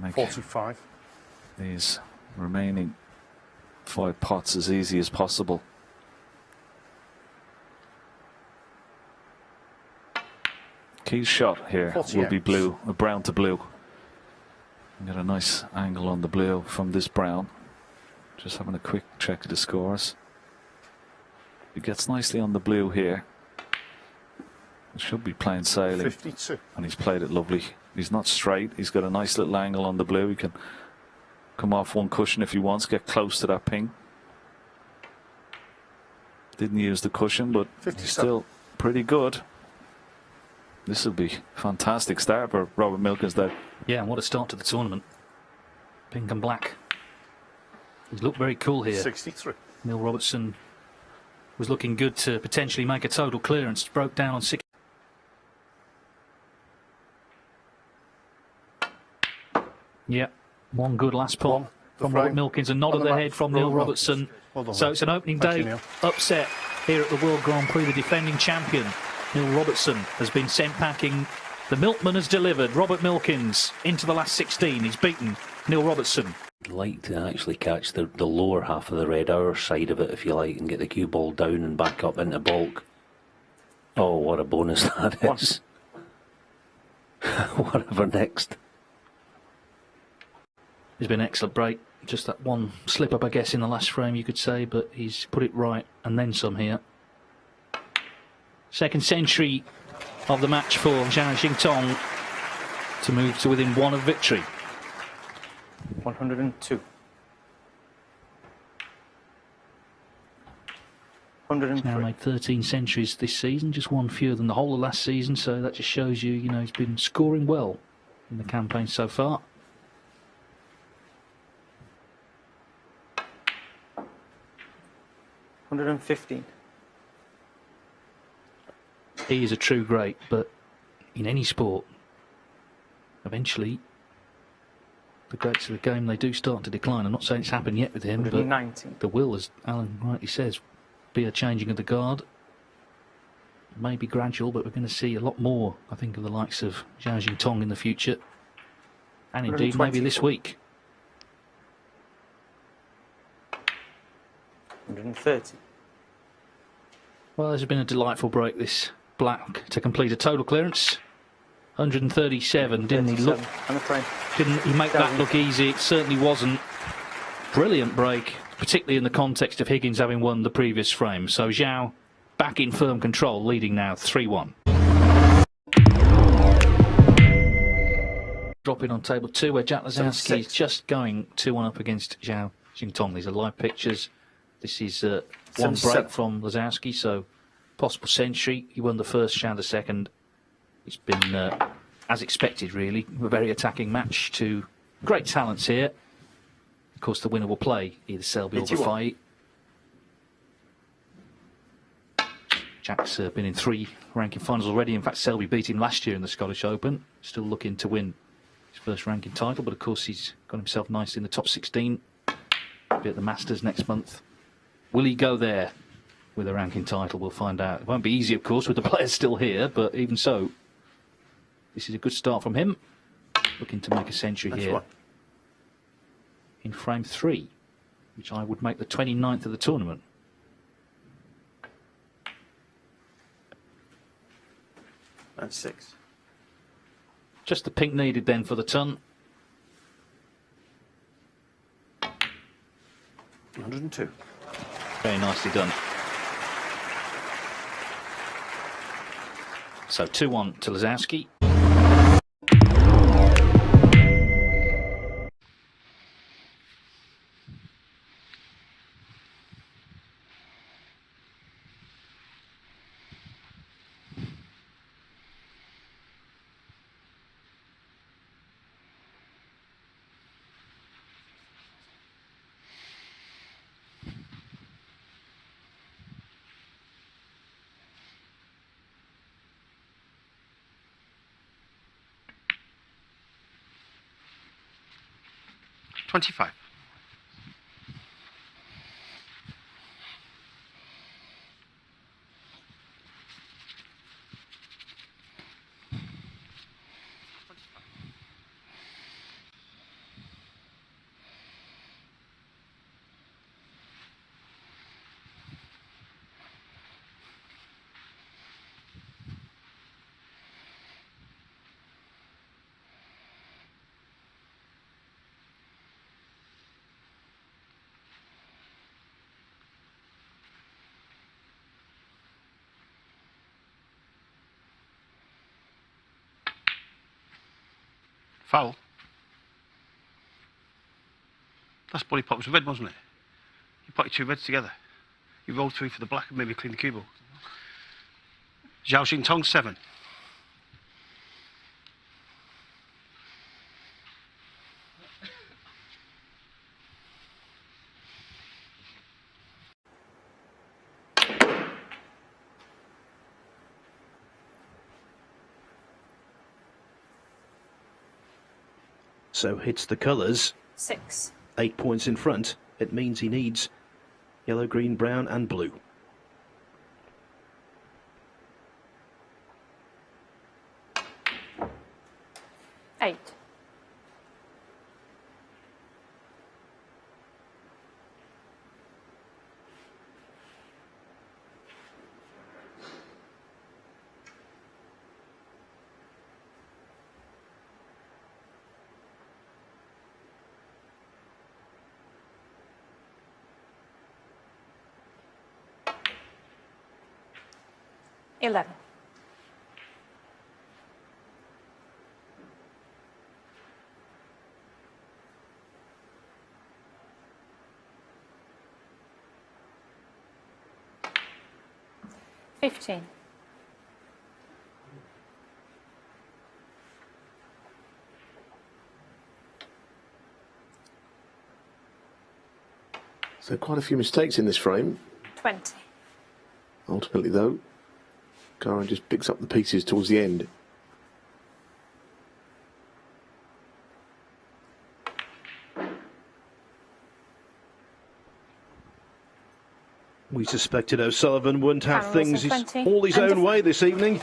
make 45. these remaining 5 pots as easy as possible. Key's shot here 48. will be blue, brown to blue. Get a nice angle on the blue from this brown. Just having a quick check of the scores. He gets nicely on the blue here. It should be plain sailing. 52. And he's played it lovely. He's not straight. He's got a nice little angle on the blue. He can come off one cushion if he wants, get close to that ping. Didn't use the cushion, but 57. he's still pretty good. This will be a fantastic start for Robert Milkins there. Yeah, and what a start to the tournament. Pink and black. He's looked very cool here. 63. Neil Robertson was looking good to potentially make a total clearance. Broke down on 6. Yeah, one good last pot from Robert Milkins, and nod of the head from Neil Robertson. So it's an opening day upset here at the World Grand Prix. The defending champion, Neil Robertson, has been sent packing. The milkman has delivered. Robert Milkins into the last 16. He's beaten Neil Robertson. I'd like to actually catch the lower half of the red hour side of it, if you like, and get the cue ball down and back up into bulk. Oh, what a bonus that is. Whatever next. It's been an excellent break. Just that one slip up, I guess, in the last frame, you could say, but he's put it right and then some here. Second century of the match for Zhao Jingtong to move to within 1 of victory. 102. 103. Now made 13 centuries this season, just one fewer than the whole of last season, so that just shows you, he's been scoring well in the campaign so far. $115. He is a true great, but in any sport, eventually the greats of the game, they do start to decline. I'm not saying it's happened yet with him, but there will, as Alan rightly says, be a changing of the guard. Maybe gradual, but we're going to see a lot more, I think, of the likes of Zhao Jingtong in the future, and indeed maybe this week. 130. Well, there's been a delightful break, this black to complete a total clearance. 137, didn't he look? Didn't he make that look easy? It certainly wasn't. Brilliant break, particularly in the context of Higgins having won the previous frame. So Zhao back in firm control, leading now 3-1. Dropping on table 2, where Jack Lisowski is just going 2-1 up against Zhao Jingtong. These are live pictures. This is one break from Lisowski, so possible century. He won the first, Zhao the second. It's been, as expected, really, a very attacking match. Two great talents here. Of course, the winner will play either Selby or Vafai. Jack's been in 3 ranking finals already. In fact, Selby beat him last year in the Scottish Open. Still looking to win his first ranking title, but of course he's got himself nicely in the top 16. Be at the Masters next month. Will he go there with a ranking title? We'll find out. It won't be easy, of course, with the players still here, but even so, this is a good start from him. Looking to make a century here in frame 3, which I would make the 29th of the tournament. That's 6. Just the pink needed then for the ton. 102. Very nicely done. So 2-1 to Lisowski. $25. Foul. That's body pop was red, wasn't it? You put your two reds together. You rolled through for the black and maybe clean the cue ball. Zhao Xing Tong 7. So hits the colours. 6. 8 points in front. It means he needs yellow, green, brown and blue. Eight. Eleven. $15. So quite a few mistakes in this frame. 20. Ultimately, though, Karen just picks up the pieces towards the end. We suspected O'Sullivan wouldn't have Karen things Wilson, 20. all his And own way this evening,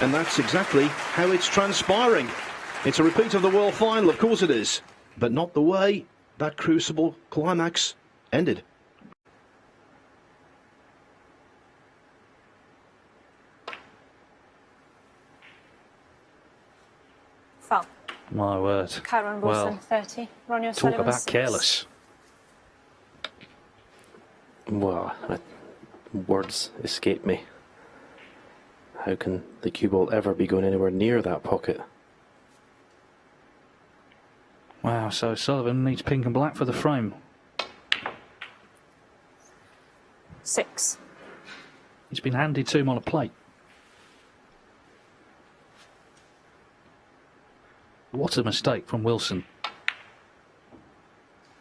and that's exactly how it's transpiring. It's a repeat of the World Final, of course it is, but not the way that crucible climax ended. Foul. My word. Karen Wilson, Well, 30. Ronnie talk O'Sullivan, about 6. careless. Well, words escape me. How can the cue ball ever be going anywhere near that pocket? Wow, so Sullivan needs pink and black for the frame. 6. It's been handed to him on a plate. What a mistake from Wilson.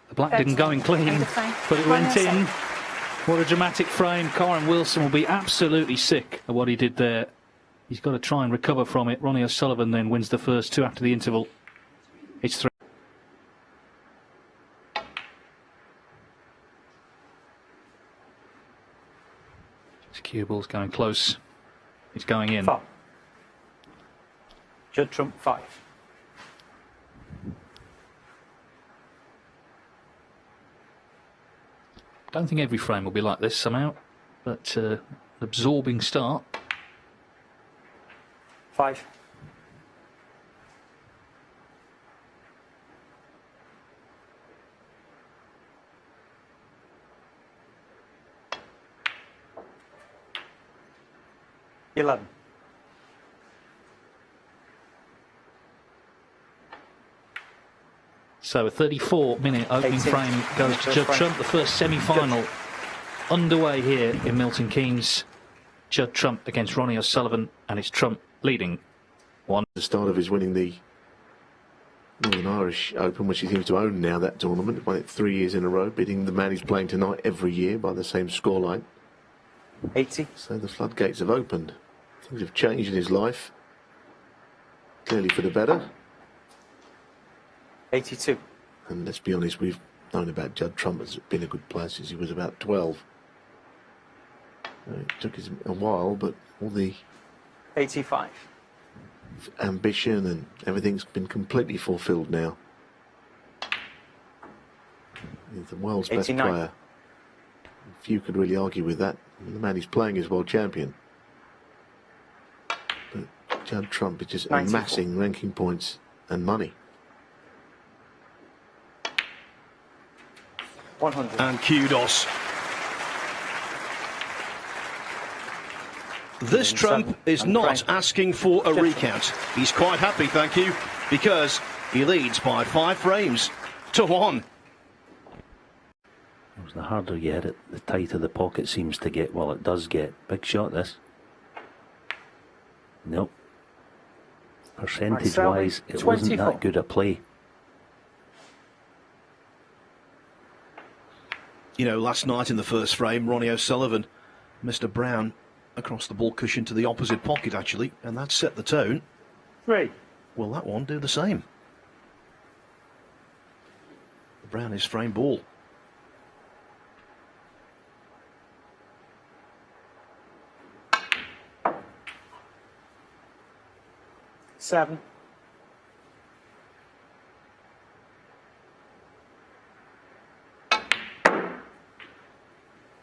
The black didn't go in clean, End of frame. but it Ronnie went in. O'Sullivan. What a dramatic frame. Karen Wilson will be absolutely sick of what he did there. He's got to try and recover from it. Ronnie O'Sullivan then wins the first two after the interval. It's 3. His cue ball's going close. It's going in. Foul. Judd Trump 5. Don't think every frame will be like this somehow, but an absorbing start. 5. $11. So a 34-minute opening 18. frame goes to First Judd frame. Trump. The first semi-final underway here in Milton Keynes. Judd Trump against Ronnie O'Sullivan, and it's Trump leading 1. The start of his winning the Northern Irish Open, which he seems to own now, that tournament. Won it 3 years in a row, beating the man he's playing tonight every year by the same scoreline. 80. So the floodgates have opened. Things have changed in his life. Clearly for the better. 82. And let's be honest, we've known about Judd Trump as being a good player since he was about 12. It took us a while, but all the 85. ambition and everything's been completely fulfilled now. He's the world's best 89. player. Few could really argue with that. The man he's playing is world champion. But Judd Trump is just 94. amassing ranking points and money. 100. And kudos. This Trump is not asking for a recount. He's quite happy, thank you, because he leads by 5 frames to 1. The harder you hit it, the tighter the pocket seems to get. Well, it does get. Big shot, this. Nope. Percentage-wise, it wasn't that good a play. You know, last night in the first frame, Ronnie O'Sullivan, Mr. Brown, across the ball cushion to the opposite pocket, actually, and that set the tone. 3. Will that one do the same? Brown is frame ball. Seven.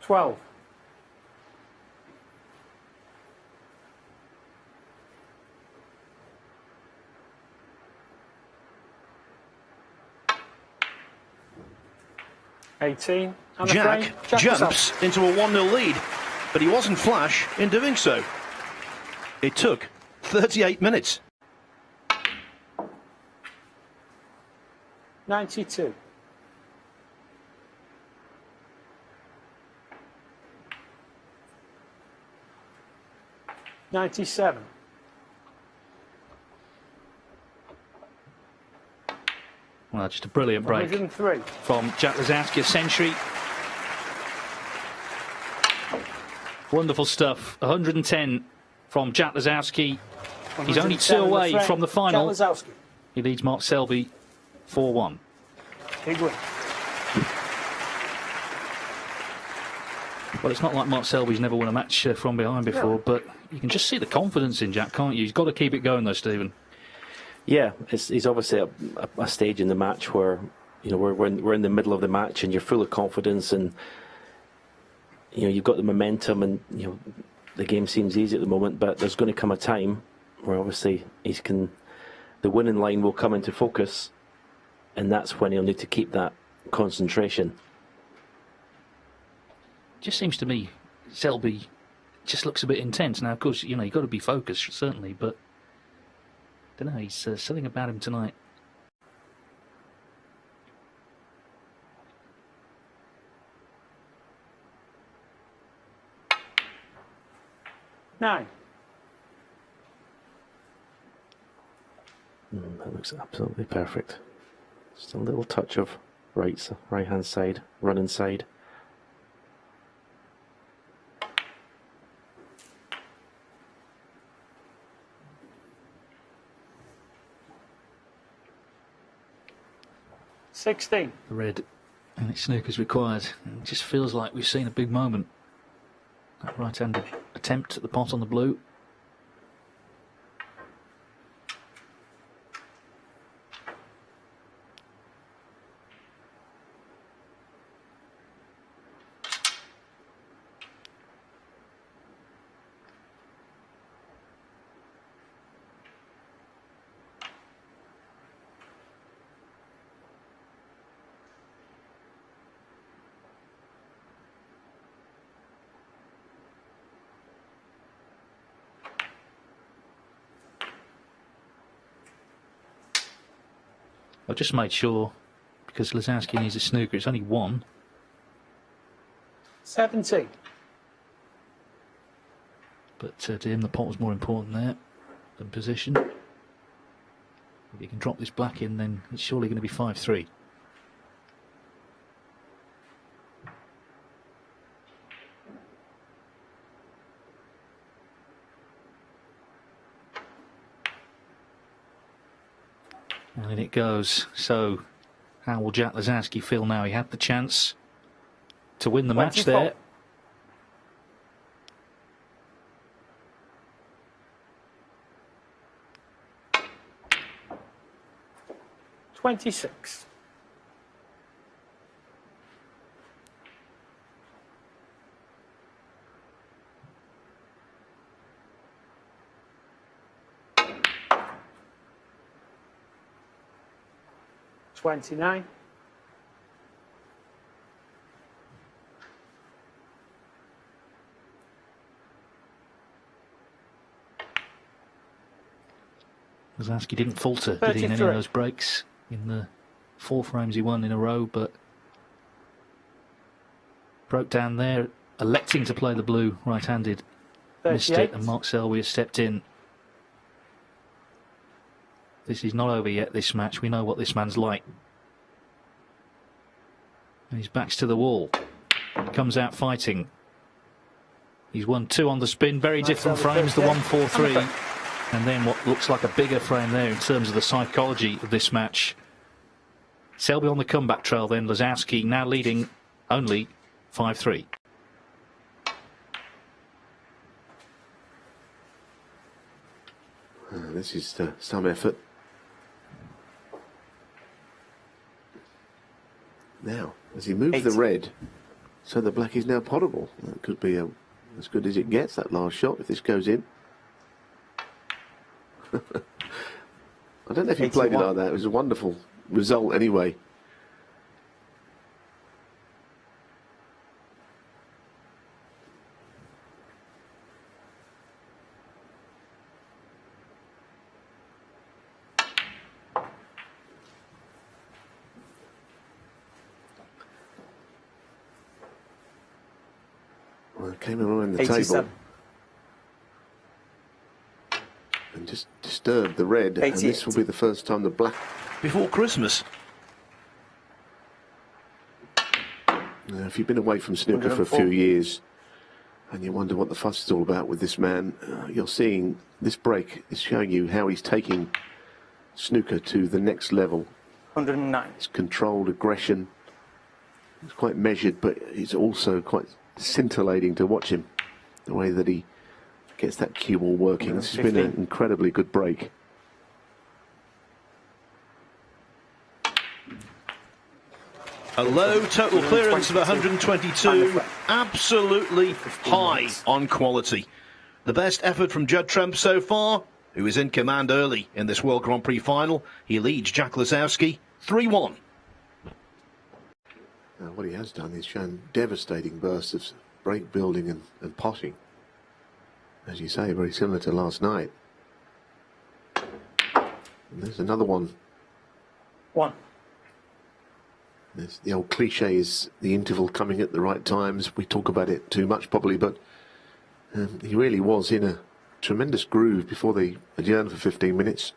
12. And Jack jumps into a 1-0 lead, but he wasn't flash in doing so. It took 38 minutes. 92. 97. Well, just a brilliant break 103. from Jack Lisowski, a century. Wonderful stuff. 110 from Jack Lisowski. He's only 2 away from the final. Jack Lisowski. He leads Mark Selby 4-1. Big win. Well, it's not like Mark Selby's never won a match from behind before, but you can just see the confidence in Jack, can't you? He's got to keep it going, though, Stephen. Yeah, he's obviously at a stage in the match where, you know, we're in the middle of the match and you're full of confidence, and you know you've got the momentum, and you know the game seems easy at the moment, but there's going to come a time where obviously the winning line will come into focus, and that's when he'll need to keep that concentration. Just seems to me Selby just looks a bit intense. Now, of course, you know, you've got to be focused, certainly, but I don't know, he's something about him tonight. Nine. That looks absolutely perfect. Just a little touch of right hand side, run inside. The red and its snooker's required. It just feels like we've seen a big moment. That right-handed attempt at the pot on the blue. I've just made sure, because Lisowski needs a snooker, it's only one. 17. But to him, the pot was more important there than position. If he can drop this black in, then it's surely going to be 5-3. And in it goes. So, how will Jack Lisowski feel now? He had the chance to win the match there. 26. $29. Lisowski didn't falter, did he, in any of those breaks? In the 4 frames he won in a row, but broke down there, electing to play the blue right-handed. Missed it, and Mark Selby has stepped in. This is not over yet, this match. We know what this man's like. And his back's to the wall. He comes out fighting. He's won 2 on the spin, very different frames, the 1-4-3. And then what looks like a bigger frame there in terms of the psychology of this match. Selby on the comeback trail then, Lisowski now leading only 5-3. This is some effort. Now, as he moves the red, so the black is now potable. That could be as good as it gets, that last shot, if this goes in. I don't know if he played it like that. It was a wonderful result anyway. Well, it came around the 87. table and just disturbed the red, 88. and this will be the first time the black. Before Christmas. Now, if you've been away from snooker for a few years and you wonder what the fuss is all about with this man, you're seeing this break is showing you how he's taking snooker to the next level. 109. It's controlled aggression. It's quite measured, but it's also quite scintillating to watch him. The way that he gets that cue ball working. This has been an incredibly good break. A low total clearance of 122, absolutely high on quality. The best effort from Judd Trump so far, who is in command early in this World Grand Prix final. He leads Jack Lisowski 3-1. Now, what he has done is shown devastating bursts of break building and potting. As you say, very similar to last night. And there's another one. 1. There's the old cliche is the interval coming at the right times. We talk about it too much probably, but he really was in a tremendous groove before they adjourned for 15 minutes.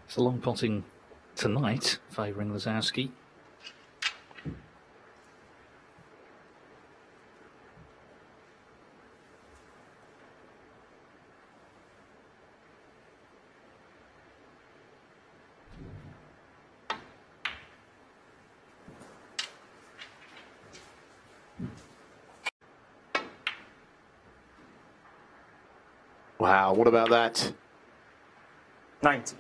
It's a long potting tonight, favouring Lisowski. Wow, what about that? 90.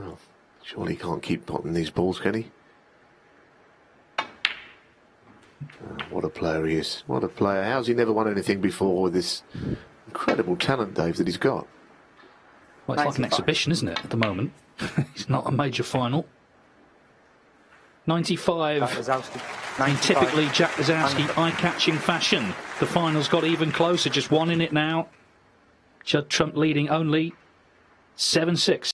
Oh, surely he can't keep potting these balls, can he? Oh, what a player he is. What a player. How's he never won anything before with this incredible talent, Dave, that he's got? Well, it's like an exhibition, isn't it, at the moment? It's not a major final. 95. In typically Jack Lisowski eye-catching fashion. The final's got even closer, just 1 in it now. Judd Trump leading only 7-6.